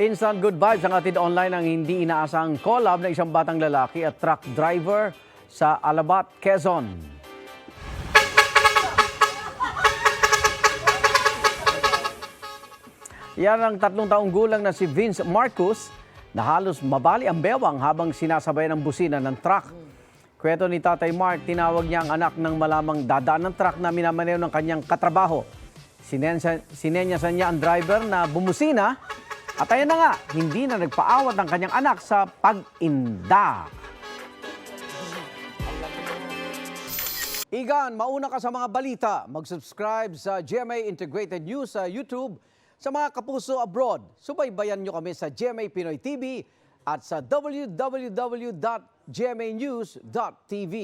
Instant good vibes ang atid online ang hindi inaasang collab ng isang batang lalaki at truck driver sa Alabat, Quezon. Yan ang 3 taong gulang na si Vince Marcus na halos mabali ang bewang habang sinasabay ng busina ng truck. Kwento ni Tatay Mark, tinawag niya ang anak ng malamang dadaan ng truck na minamaneho ng kanyang katrabaho. Sinenyasan niya ang driver na bumusina at ayun na nga, hindi na nagpaawat ang kanyang anak sa pag-indak. Igan, mauna ka sa mga balita. Mag-subscribe sa GMA Integrated News sa YouTube. Sa mga kapuso abroad, subaybayan nyo kami sa GMA Pinoy TV at sa www.gmanews.tv.